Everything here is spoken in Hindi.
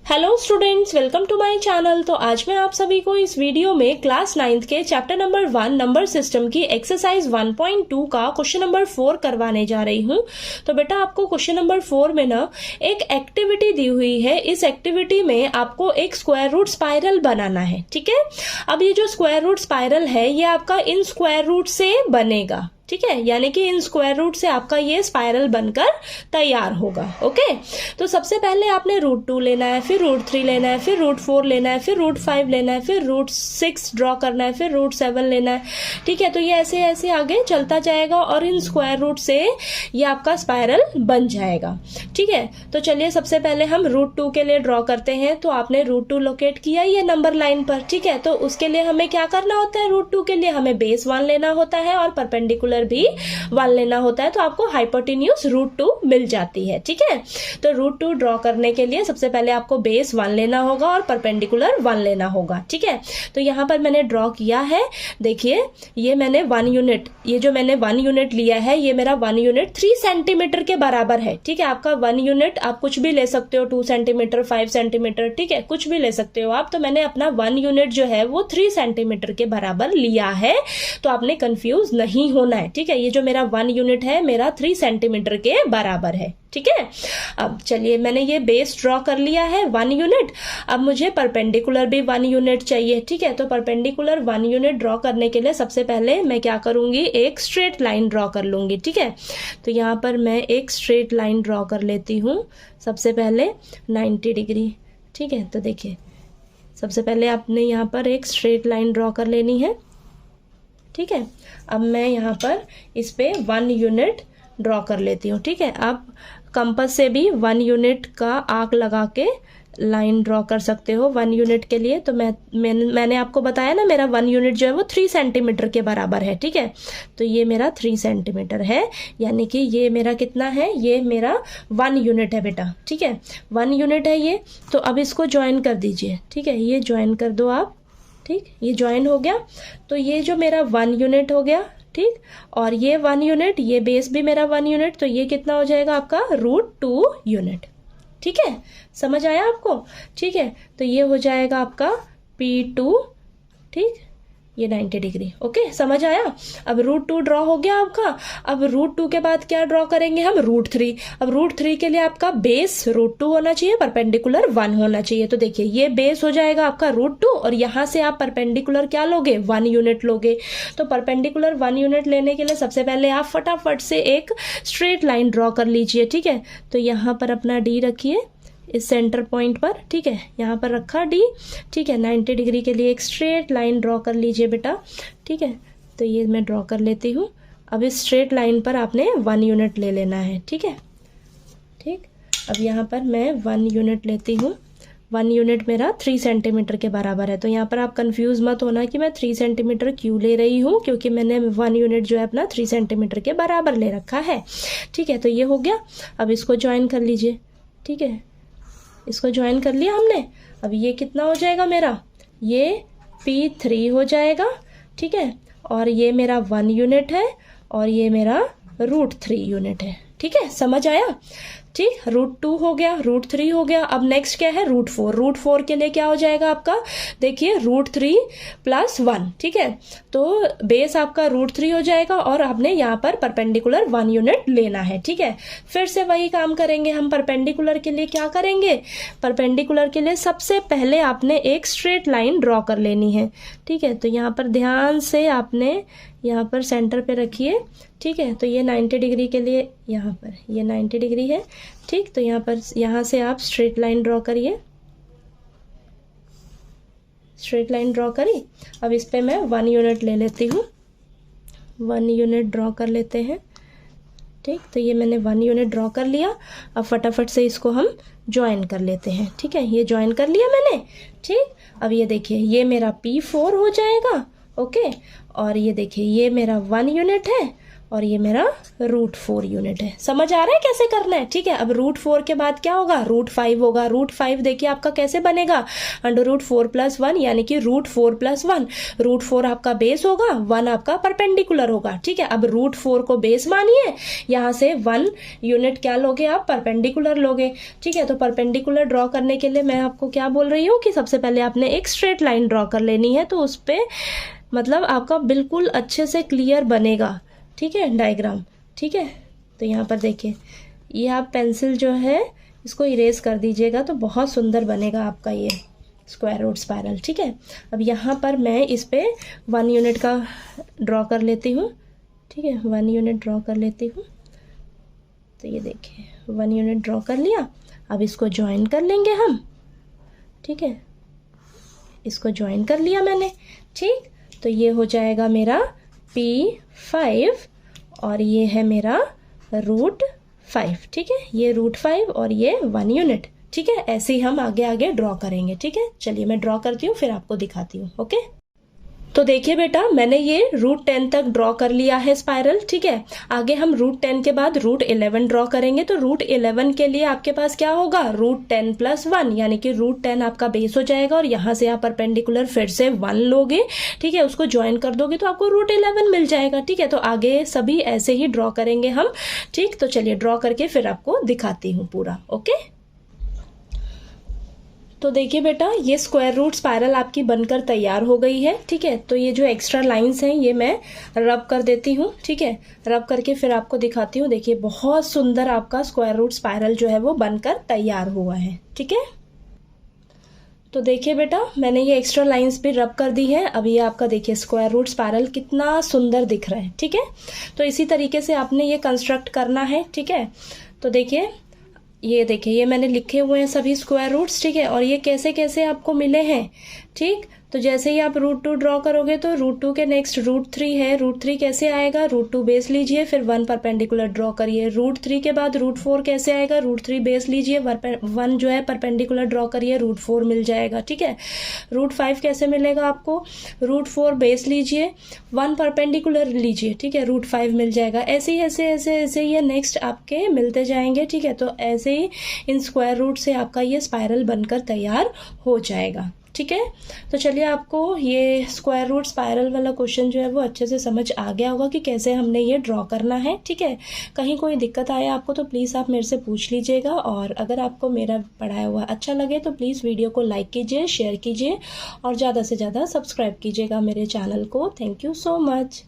Hello students, welcome to my channel. तो आज मैं आप सभी को इस वीडियो में क्लास 9th के चैप्टर नंबर 1 नंबर सिस्टम की एक्सरसाइज 1.2 का क्वेश्चन नंबर 4 करवाने जा रही हूं। तो बेटा आपको क्वेश्चन नंबर 4 में ना एक एक्टिविटी दी हुई है। इस एक्टिविटी में आपको एक स्क्वायर रूट स्पाइरल बनाना है। ठीक है, अब ये जो स्क्वायर रूट स्पाइरल है ये आपका इन स्क्वायर रूट से बनेगा। ठीक है, यानी कि इन स्क्वायर रूट से आपका ये स्पाइरल बनकर तैयार होगा। ओके, तो सबसे पहले आपने √2 लेना है, फिर √3 लेना है, फिर √4 लेना है, फिर √5 लेना है, फिर √6 ड्रॉ करना है, फिर √7 लेना है। ठीक है, तो ये ऐसे ऐसे आगे चलता जाएगा और इन स्क्वायर रूट से ये आपका स्पाइरल बन जाएगा। ठीक है, तो चलिए सबसे पहले हम √2 के लिए ड्रॉ करते हैं। तो आपने √2 लोकेट किया ये नंबर लाइन पर। ठीक है, तो उसके लिए हमें क्या करना होता है, √2 के लिए हमें बेस 1 लेना होता है और परपेंडिकुलर भी 1 लेना होता है। तो आपको हाइपोटेन्यूज √2 मिल जाती है। ठीक है, तो √2 ड्रॉ करने के लिए सबसे पहले आपको बेस 1 लेना होगा और परपेंडिकुलर 1 लेना होगा। ठीक है, तो यहां पर मैंने ड्रॉ किया है। देखिए ये मैंने 1 यूनिट, ये जो मैंने 1 यूनिट लिया है ये मेरा 1 यूनिट 3 सेंटीमीटर के बराबर है। ठीक है, आपका 1 यूनिट आप कुछ भी ले सकते हो, 2 सेंटीमीटर, 5 सेंटीमीटर, ठीक है, कुछ भी ले सकते हो आप। तो मैंने अपना 1 यूनिट जो है वो 3 सेंटीमीटर के बराबर लिया है। तो आपने कंफ्यूज नहीं होना है। ठीक है, ये जो मेरा 1 यूनिट है मेरा 3 सेंटीमीटर के बराबर है। ठीक है, अब चलिए मैंने ये बेस ड्रॉ कर लिया है 1 यूनिट। अब मुझे परपेंडिकुलर भी 1 यूनिट चाहिए। ठीक है, तो परपेंडिकुलर 1 यूनिट ड्रॉ करने के लिए सबसे पहले मैं क्या करूंगी, एक स्ट्रेट लाइन ड्रॉ कर लूंगी। ठीक है, तो यहाँ पर मैं एक स्ट्रेट लाइन ड्रॉ कर लेती हूँ सबसे पहले 90 डिग्री। ठीक है, तो देखिए सबसे पहले आपने यहाँ पर एक स्ट्रेट लाइन ड्रॉ कर लेनी है। ठीक है, अब मैं यहाँ पर इस पे 1 यूनिट ड्रॉ कर लेती हूँ। ठीक है, आप कंपास से भी 1 यूनिट का आर्क लगा के लाइन ड्रॉ कर सकते हो 1 यूनिट के लिए। तो मैंने आपको बताया ना मेरा 1 यूनिट जो है वो 3 सेंटीमीटर के बराबर है। ठीक है, तो ये मेरा 3 सेंटीमीटर है, यानी कि ये मेरा कितना है, ये मेरा 1 यूनिट है बेटा। ठीक है, 1 यूनिट है ये। तो अब इसको ज्वाइन कर दीजिए। ठीक है, ये ज्वाइन कर दो आप। ठीक, ये ज्वाइन हो गया। तो ये जो मेरा 1 यूनिट हो गया, ठीक, और ये 1 यूनिट, ये बेस भी मेरा 1 यूनिट, तो ये कितना हो जाएगा आपका √2 यूनिट। ठीक है, समझ आया आपको। ठीक है, तो ये हो जाएगा आपका P2। ठीक, ये 90 डिग्री। ओके, समझ आया। अब √2 ड्रॉ हो गया आपका। अब √2 के बाद क्या ड्रॉ करेंगे हम, √3। अब √3 के लिए आपका बेस √2 होना चाहिए, परपेंडिकुलर 1 होना चाहिए। तो देखिए ये बेस हो जाएगा आपका √2 और यहां से आप परपेंडिकुलर क्या लोगे, 1 यूनिट लोगे। तो परपेंडिकुलर 1 यूनिट लेने के लिए सबसे पहले आप फटाफट से एक स्ट्रेट लाइन ड्रॉ कर लीजिए। ठीक है, तो यहां पर अपना D रखिए इस सेंटर पॉइंट पर। ठीक है, यहाँ पर रखा D। ठीक है, 90 डिग्री के लिए एक स्ट्रेट लाइन ड्रॉ कर लीजिए बेटा। ठीक है, तो ये मैं ड्रॉ कर लेती हूँ। अब इस स्ट्रेट लाइन पर आपने 1 यूनिट ले लेना है। ठीक है, ठीक, अब यहाँ पर मैं 1 यूनिट लेती हूँ। 1 यूनिट मेरा 3 सेंटीमीटर के बराबर है। तो यहाँ पर आप कंफ्यूज मत होना कि मैं 3 सेंटीमीटर क्यों ले रही हूँ, क्योंकि मैंने 1 यूनिट जो है अपना 3 सेंटीमीटर के बराबर ले रखा है। ठीक है, तो ये हो गया। अब इसको ज्वाइन कर लीजिए। ठीक है, इसको ज्वाइन कर लिया हमने। अब ये कितना हो जाएगा मेरा, ये P3 हो जाएगा। ठीक है, और ये मेरा 1 यूनिट है और ये मेरा √3 यूनिट है। ठीक है, समझ आया। ठीक, √2 हो गया, √3 हो गया। अब नेक्स्ट क्या है, √4। √4 के लिए क्या हो जाएगा आपका, देखिए √3 + 1। ठीक है, तो बेस आपका √3 हो जाएगा और आपने यहाँ पर परपेंडिकुलर 1 यूनिट लेना है। ठीक है, फिर से वही काम करेंगे हम। परपेंडिकुलर के लिए क्या करेंगे, परपेंडिकुलर के लिए सबसे पहले आपने एक स्ट्रेट लाइन ड्रॉ कर लेनी है। ठीक है, तो यहाँ पर ध्यान से आपने यहाँ पर सेंटर पे रखिए। ठीक है, तो ये 90 डिग्री के लिए यहाँ पर ये 90 डिग्री है। ठीक, तो यहाँ पर यहाँ से आप स्ट्रेट लाइन ड्रॉ करिए। स्ट्रेट लाइन ड्रॉ करी। अब इस पे मैं 1 यूनिट ले लेती हूँ। 1 यूनिट ड्रॉ कर लेते हैं। ठीक, तो ये मैंने 1 यूनिट ड्रॉ कर लिया। अब फटाफट से इसको हम ज्वाइन कर लेते हैं। ठीक है, ये ज्वाइन कर लिया मैंने। ठीक, अब ये देखिए ये मेरा P4 हो जाएगा। ओके, और ये देखिए ये मेरा 1 यूनिट है और ये मेरा √4 यूनिट है। समझ आ रहा है कैसे करना है? ठीक है, अब √4 के बाद क्या होगा? √5 होगा। √5 देखिए आपका कैसे बनेगा? √4 + 1 यानी कि √4 + 1। √4 आपका बेस होगा, 1 आपका परपेंडिकुलर होगा। ठीक है, अब √4 को बेस मानिए, यहाँ से 1 यूनिट क्या लोगे आप? परपेंडिकुलर लोगे। ठीक है, तो परपेंडिकुलर ड्रॉ करने के लिए मैं आपको क्या बोल रही हूँ कि सबसे पहले आपने एक स्ट्रेट लाइन ड्रॉ कर लेनी है, तो उस पर मतलब आपका बिल्कुल अच्छे से क्लियर बनेगा। ठीक है, डायग्राम। ठीक है, तो यहाँ पर देखिए, ये आप पेंसिल जो है इसको इरेज कर दीजिएगा तो बहुत सुंदर बनेगा आपका ये स्क्वायर रूट स्पायरल। ठीक है, अब यहाँ पर मैं इस पे 1 यूनिट का ड्रॉ कर लेती हूँ। ठीक है, 1 यूनिट ड्रॉ कर लेती हूँ। तो ये देखिए 1 यूनिट ड्रॉ कर लिया। अब इसको ज्वाइन कर लेंगे हम। ठीक है, इसको ज्वाइन कर लिया मैंने। ठीक, तो ये हो जाएगा मेरा P5 और ये है मेरा √5। ठीक है, ये √5 और ये 1 यूनिट। ठीक है, ऐसे ही हम आगे आगे ड्रॉ करेंगे। ठीक है, चलिए मैं ड्रॉ करती हूँ फिर आपको दिखाती हूँ। ओके, तो देखिए बेटा, मैंने ये √10 तक ड्रॉ कर लिया है स्पाइरल। ठीक है, आगे हम √10 के बाद √11 ड्रॉ करेंगे। तो √11 के लिए आपके पास क्या होगा? √10 + 1 यानी कि √10 आपका बेस हो जाएगा और यहाँ से आप परपेंडिकुलर फिर से 1 लोगे। ठीक है, उसको ज्वाइन कर दोगे तो आपको √11 मिल जाएगा। ठीक है, तो आगे सभी ऐसे ही ड्रॉ करेंगे हम। ठीक, तो चलिए ड्रॉ करके फिर आपको दिखाती हूँ पूरा। ओके, तो देखिए बेटा, ये स्क्वायर रूट स्पाइरल आपकी बनकर तैयार हो गई है। ठीक है, तो ये जो एक्स्ट्रा लाइंस हैं ये मैं रब कर देती हूँ। ठीक है, रब करके फिर आपको दिखाती हूँ। देखिए बहुत सुंदर आपका स्क्वायर रूट स्पाइरल जो है वो बनकर तैयार हुआ है। ठीक है, तो देखिए बेटा, मैंने ये एक्स्ट्रा लाइंस भी रब कर दी है। अब ये आपका देखिए स्क्वायर रूट स्पाइरल कितना सुंदर दिख रहा है। ठीक है, तो इसी तरीके से आपने ये कंस्ट्रक्ट करना है। ठीक है, तो देखिए, ये देखिए, ये मैंने लिखे हुए हैं सभी स्क्वायर रूट्स। ठीक है, और ये कैसे कैसे आपको मिले हैं। ठीक, तो जैसे ही आप √2 ड्रॉ करोगे तो √2 के नेक्स्ट √3 है। √3 कैसे आएगा? √2 बेस लीजिए, फिर 1 परपेंडिकुलर ड्रॉ करिए। √3 के बाद √4 कैसे आएगा? √3 बेस लीजिए, 1 जो है परपेंडिकुलर ड्रॉ करिए, √4 मिल जाएगा। ठीक है, √5 कैसे मिलेगा आपको? √4 बेस लीजिए, 1 परपेंडिकुलर लीजिए। ठीक है, √5 मिल जाएगा। ऐसे ही ऐसे ऐसे ऐसे ये नेक्स्ट आपके मिलते जाएंगे। ठीक है, तो ऐसे ही इन स्क्वायर रूट से आपका ये स्पाइरल बनकर तैयार हो जाएगा। ठीक है, तो चलिए आपको ये स्क्वायर रूट स्पाइरल वाला क्वेश्चन जो है वो अच्छे से समझ आ गया होगा कि कैसे हमने ये ड्रॉ करना है। ठीक है, कहीं कोई दिक्कत आए आपको तो प्लीज़ आप मेरे से पूछ लीजिएगा, और अगर आपको मेरा पढ़ाया हुआ अच्छा लगे तो प्लीज़ वीडियो को लाइक कीजिए, शेयर कीजिए और ज़्यादा से ज़्यादा सब्सक्राइब कीजिएगा मेरे चैनल को। Thank you so much.